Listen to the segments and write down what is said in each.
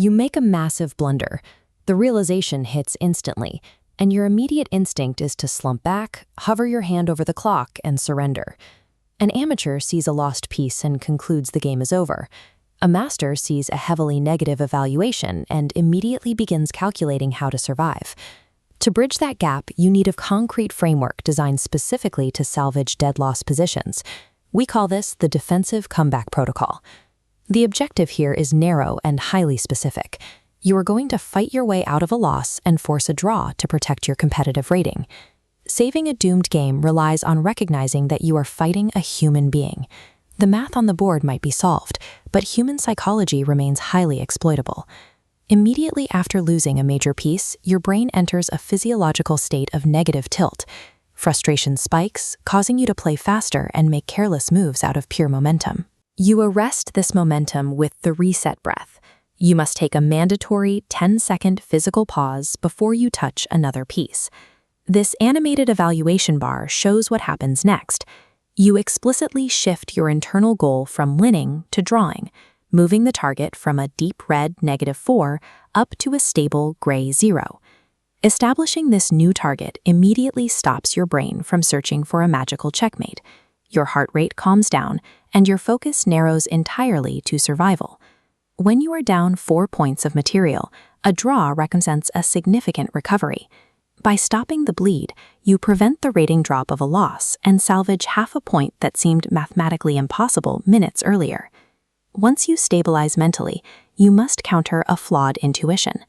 You make a massive blunder. The realization hits instantly, and your immediate instinct is to slump back, hover your hand over the clock, and surrender. An amateur sees a lost piece and concludes the game is over. A master sees a heavily negative evaluation and immediately begins calculating how to survive. To bridge that gap, you need a concrete framework designed specifically to salvage dead-lost positions. We call this the defensive comeback protocol. The objective here is narrow and highly specific. You are going to fight your way out of a loss and force a draw to protect your competitive rating. Saving a doomed game relies on recognizing that you are fighting a human being. The math on the board might be solved, but human psychology remains highly exploitable. Immediately after losing a major piece, your brain enters a physiological state of negative tilt. Frustration spikes, causing you to play faster and make careless moves out of pure momentum. You arrest this momentum with the reset breath. You must take a mandatory 10-second physical pause before you touch another piece. This animated evaluation bar shows what happens next. You explicitly shift your internal goal from winning to drawing, moving the target from a deep red -4 up to a stable gray 0. Establishing this new target immediately stops your brain from searching for a magical checkmate. Your heart rate calms down, and your focus narrows entirely to survival. When you are down 4 points of material, a draw represents a significant recovery. By stopping the bleed, you prevent the rating drop of a loss and salvage half a point that seemed mathematically impossible minutes earlier. Once you stabilize mentally, you must counter a flawed intuition.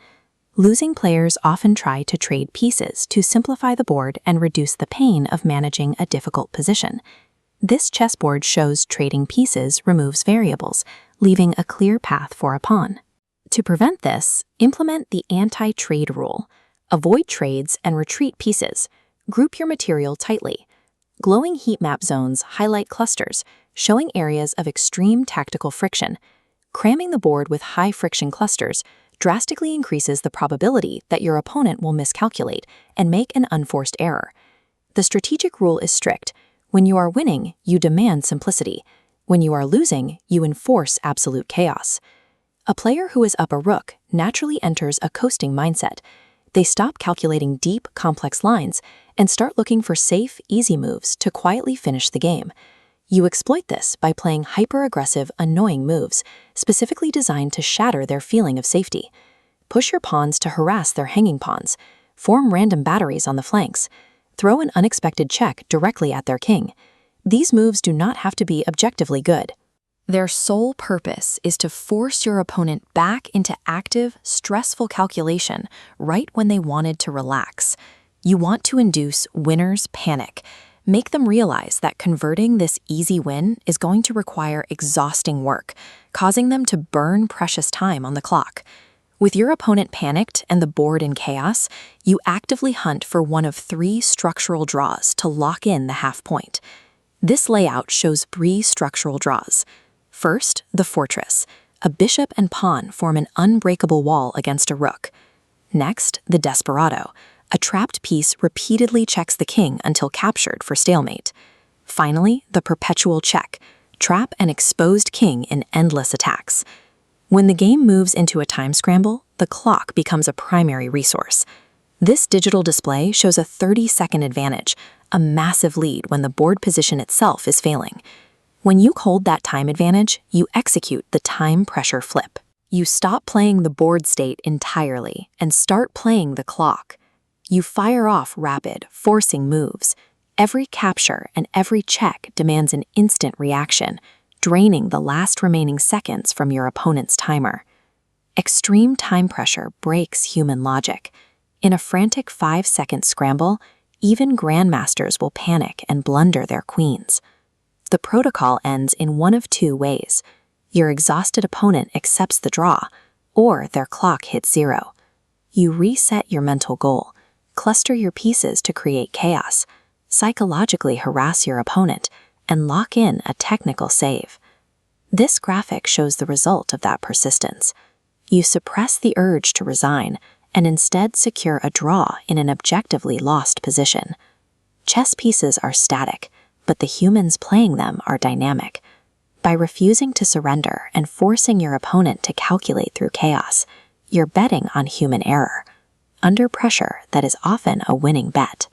Losing players often try to trade pieces to simplify the board and reduce the pain of managing a difficult position. This chessboard shows trading pieces removes variables, leaving a clear path for a pawn. To prevent this, implement the anti-trade rule. Avoid trades and retreat pieces. Group your material tightly. Glowing heat map zones highlight clusters, showing areas of extreme tactical friction. Cramming the board with high-friction clusters drastically increases the probability that your opponent will miscalculate and make an unforced error. The strategic rule is strict. When you are winning, you demand simplicity. When you are losing, you enforce absolute chaos. A player who is up a rook naturally enters a coasting mindset. They stop calculating deep, complex lines and start looking for safe, easy moves to quietly finish the game. You exploit this by playing hyper-aggressive, annoying moves, specifically designed to shatter their feeling of safety. Push your pawns to harass their hanging pawns. Form random batteries on the flanks. Throw an unexpected check directly at their king. These moves do not have to be objectively good. Their sole purpose is to force your opponent back into active, stressful calculation right when they wanted to relax. You want to induce winners' panic. Make them realize that converting this easy win is going to require exhausting work, causing them to burn precious time on the clock. With your opponent panicked and the board in chaos, you actively hunt for one of 3 structural draws to lock in the half point. This layout shows 3 structural draws. First, the fortress. A bishop and pawn form an unbreakable wall against a rook. Next, the desperado. A trapped piece repeatedly checks the king until captured for stalemate. Finally, the perpetual check. Trap an exposed king in endless attacks. When the game moves into a time scramble, the clock becomes a primary resource. This digital display shows a 30-second advantage, a massive lead when the board position itself is failing. When you hold that time advantage, you execute the time pressure flip. You stop playing the board state entirely and start playing the clock. You fire off rapid, forcing moves. Every capture and every check demands an instant reaction, draining the last remaining seconds from your opponent's timer. Extreme time pressure breaks human logic. In a frantic 5-second scramble, even grandmasters will panic and blunder their queens. The protocol ends in one of 2 ways. Your exhausted opponent accepts the draw, or their clock hits 0. You reset your mental goal, cluster your pieces to create chaos, psychologically harass your opponent, and lock in a technical save. This graphic shows the result of that persistence. You suppress the urge to resign and instead secure a draw in an objectively lost position. Chess pieces are static, but the humans playing them are dynamic. By refusing to surrender and forcing your opponent to calculate through chaos, you're betting on human error. Under pressure, that is often a winning bet.